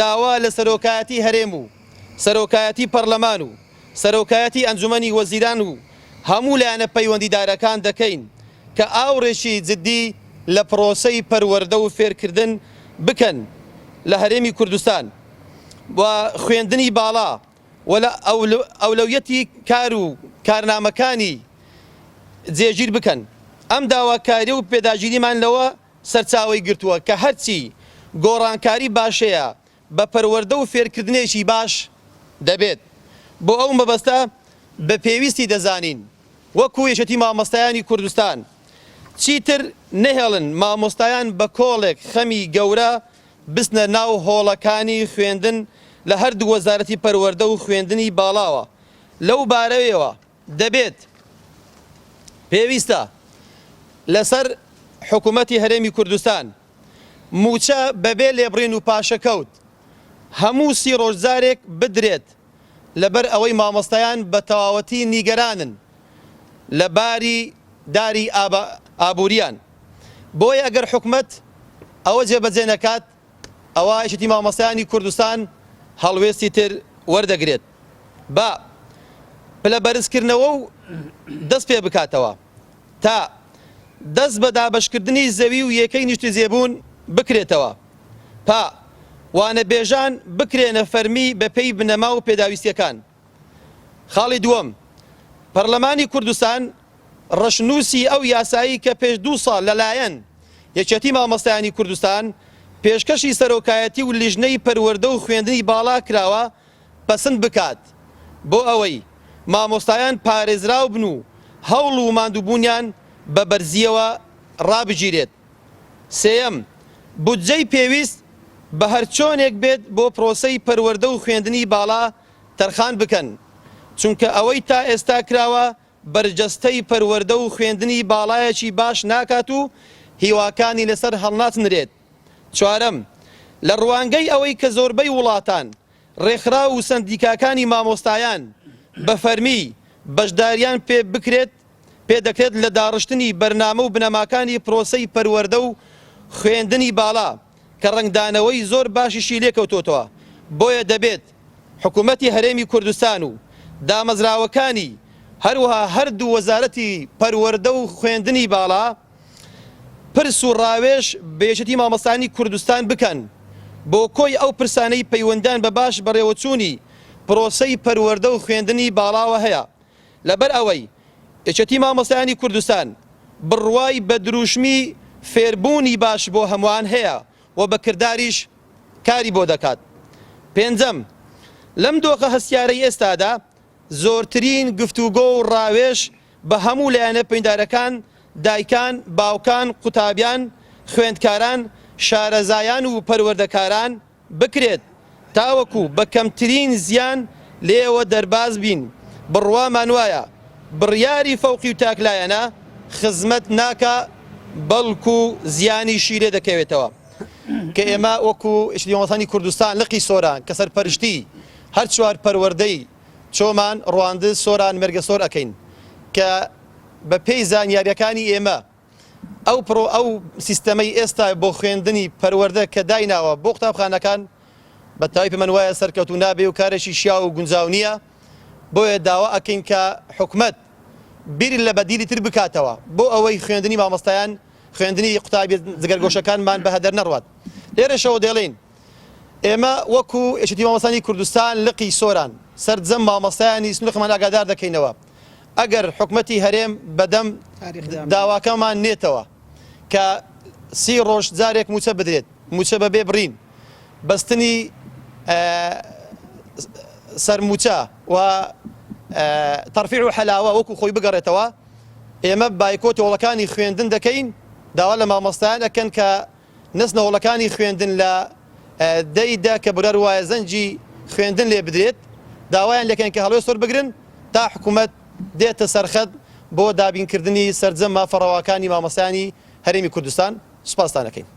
داوا لە سەرۆکایەتی هەرێم و سەرۆکایەتی پەرلەمان و سەرۆکایەتی ئەنجومەنی وەزیران و هەموو لایەنە پەیوەندیدارەکان دەکەین کە ئاوڕێکی جددی لە پرۆسەی پەروەردە و فێرکردن بکەن لە هەرێمی کوردستان و خوێندنی باڵا و لە ئەولەویەتی کار و کارنامەکانی جێگیر بکەن. ئەم داواکاری و پێداگیریمان لەوە سەرچاوەی گرتووە کە هەرچی گۆڕانکاری باشەیە بە پەروەردە و فێرکردنێکی باش دەبێت. بۆ ئەو مەبەستە بە پێویستی دەزانین وەکو یەکێتی مامۆستایانی کوردستان چیتر نەهێڵن مامۆستایان بە کۆڵێک خەمی گەورە بستنە ناو هۆڵەکانی خوێندن لە هەردوو وەزارەتی پەروەردە و خوێندنی باڵاوە. لەو بارەوەیەوە دەبێت پێویستە لەسەر حکوومەتی هەرێمی کوردستان موچە بەبێ لێبڕین و پاشەکەوت هەموو 30 ڕۆژجارێک بدرێت لەبەر ئەوەی مامۆستایان بە تەواوەتی نیگەرانن لە باری داری ئابووریان. بۆیە ئەگەر حکوومەت ئەوە جێبەجێ نەکات ئەوە یەکێتی مامۆستایانی کوردستان هەڵوێستی تر وەردەگرێت بە پلە بەرزکردنەوە و دەست پێ بکاتەوە تا دەست بە دابەشکردنی زەوی و یەکەی نیشتی زێبوون بکرێتەوە پا وانە بێژان بکرێنە فەرمی بە پێی بنەما و پێداویستیەکان. خاڵی دووەم، پەرلەمانی کوردستان ڕەشنووسی ئەو یاسایی کە پێش 2 ساڵ لەلایەن یەکێتی مامۆستایانی کوردستان پێشکەشی سەرۆکایەتی و لیژنەی پەروەردە و خوێندنی باڵا کراوە پەسەند بکات بۆ ئەوەی مامۆستایان پارێزراو بن و هەوڵ و ماندووبوونیان بە بەرزیەوە ڕابگیرێت. سێەم، بودجەی پێویست بە هەرچۆنێک بێت بۆ پرۆسەی پەروەردە و خوێندنی باڵا تەرخان بکەن چونکە ئەوەی تا ئێستا کراوە بەرجەستەی پەروەردە و خوێندنی باڵایەکی باش ناکات و هیواکانی لەسەر هەڵناتنرێت. چوارەم، لە ڕوانگەی ئەوەی کە زۆربەی وڵاتان ڕێکخرا و سندیکاکانی مامۆستایان بە فەرمی بەشداریان پێ دەکرێت لە داڕشتنی بەرنامە و بنەماکانی پرۆسەی پەروەردە و خوێندنی باڵا کە ڕنگدانەوەی زۆر باشیشی لێکەوتۆتەوە. بۆیە دەبێت حکوومەتی هەرێمی کوردستان و دامەزراوەکانی هەروەها هەردوو وەزارەتی پەروەردە و خوێندنی باڵا پرس و ڕاوێژ بە یەکێتی مامۆستایانی کوردستان بکەن بۆ کۆی ئەو پرسانەی پەیوەندیان بە باش بەڕێوەچوونی پرۆسەی پەروەردە و خوێندنی باڵاوە هەیە. لەبەر ئەوەی یەکێتی مامۆستایانی کوردستان بڕوای بە دروشمی فێربوونی باش بۆ هەمووان هەیە و بە کرداریش کاری بۆ دەکات. پێنجەم، لەم دۆخە هەستیارەی ئێستادا زۆرترین گفتوگۆ و ڕاوێژ بە هەموو لایەنە پەیوەندیدارەکان، دایکان، باوکان، قوتابیان، خوێندکاران، شارەزایان و پەروەردەکاران بکرێت تاوەکو بە کەمترین زیان لێوە دەرباز بین. بڕوامان وایە بڕیاری فەوقی و تاکلایەنە خزمەت ناکە بەڵکو زیانیشی لێ دەکەوێتەوە کە ئێمە وەکو یەکێتی مامۆستایانی کوردستان لقی سۆران کە سەرپەرشتی هەر چوار پەروەردەی چۆمان ڕواندز سۆران مێرگە سۆر ئەکەین کە بە پێی زانیاریەکانی ئێمە ئەو سیستەمەی ئێستا بۆ خوێندنی پەروەردە کە دایناوە بۆ قوتابخانەکان بە تاوی پێمان وایە سەرکەوتوو نابێ و کارێکی شیا و گونجاو نییە. بۆیە داوا ئەکەین کە حکوومەت بیری لە بەدیلی تر بکاتەوە بۆ ئەوەی خوێندنی مامۆستایان خوێندنی قوتابی جگەرگۆشەکانمان بە هەدەر نەڕوات. لێرەشەوە دێڵێن ئێمە وەکو یەکێتی مامۆستایانی کوردستان لقی سۆران سەرجەم مامۆستایانی سنووقمان ئاگادار دەکەینەوە ئەگەر حکوومەتی هەرێم بەدەم داواکەمان نێتەوە کە 30 ڕۆژ جارێک موچە بدرێت، موچە بەبێ بڕین، بەستنی سەرموچە و تەرفیع و حەلاوە وەکو خۆی بگەڕێتەوە، ئێمە بایکۆت هۆڵەکانی خوێندن دەکەین. داوا لە مامۆستایان ئەکەن کە نەستنە هۆڵەکانی خوێندن لە دەیدا کە بڕار وایە زەنجی خوێندن لێ بدرێت، داوایان لەکەن کە هەڵوێ سۆر بگرن تا حکوومەت دێتە سەرخەت بۆ دابینکردنی سەرجەم مافەڕەواکانی مامۆستایانی هەرێمی کوردستان. سوپاستان دەکەین.